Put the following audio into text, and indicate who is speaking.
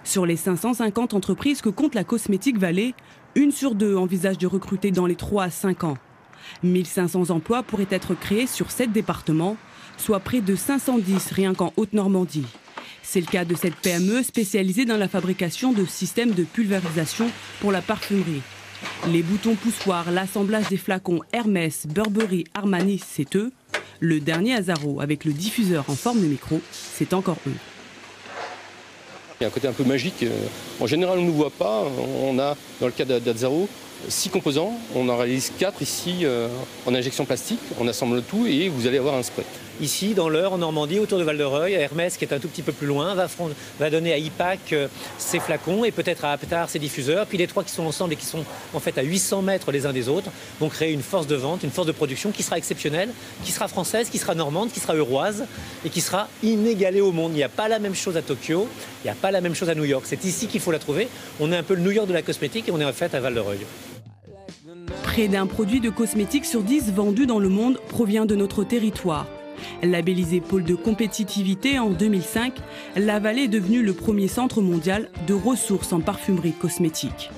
Speaker 1: Sur les 550 entreprises que compte la Cosmétique Vallée, 1 sur 2 envisage de recruter dans les 3 à 5 ans. 1500 emplois pourraient être créés sur 7 départements, soit près de 510 rien qu'en Haute-Normandie. C'est le cas de cette PME spécialisée dans la fabrication de systèmes de pulvérisation pour la parfumerie. Les boutons poussoirs, l'assemblage des flacons Hermès, Burberry, Armani, c'est eux. Le dernier Azzaro avec le diffuseur en forme de micro, c'est encore eux.
Speaker 2: Il y a un côté un peu magique. En général, on ne nous voit pas. On a, dans le cas d'Azzaro, 6 composants. On en réalise 4 ici en injection plastique. On assemble le tout et vous allez avoir un spray.
Speaker 3: Ici, dans l'Eure, en Normandie, autour de Val-de-Reuil, Hermès, qui est un tout petit peu plus loin, va donner à IPAC ses flacons et peut-être à Aptar ses diffuseurs. Puis les 3 qui sont ensemble et qui sont en fait à 800 mètres les uns des autres vont créer une force de vente, une force de production qui sera exceptionnelle, qui sera française, qui sera normande, qui sera euroise et qui sera inégalée au monde. Il n'y a pas la même chose à Tokyo, il n'y a pas la même chose à New York. C'est ici qu'il faut la trouver. On est un peu le New York de la cosmétique et on est en fait à Val-de-Reuil.
Speaker 1: Près d'un produit de cosmétique sur 10 vendu dans le monde provient de notre territoire. Labellisé pôle de compétitivité en 2005, la Vallée est devenue le premier centre mondial de ressources en parfumerie cosmétique.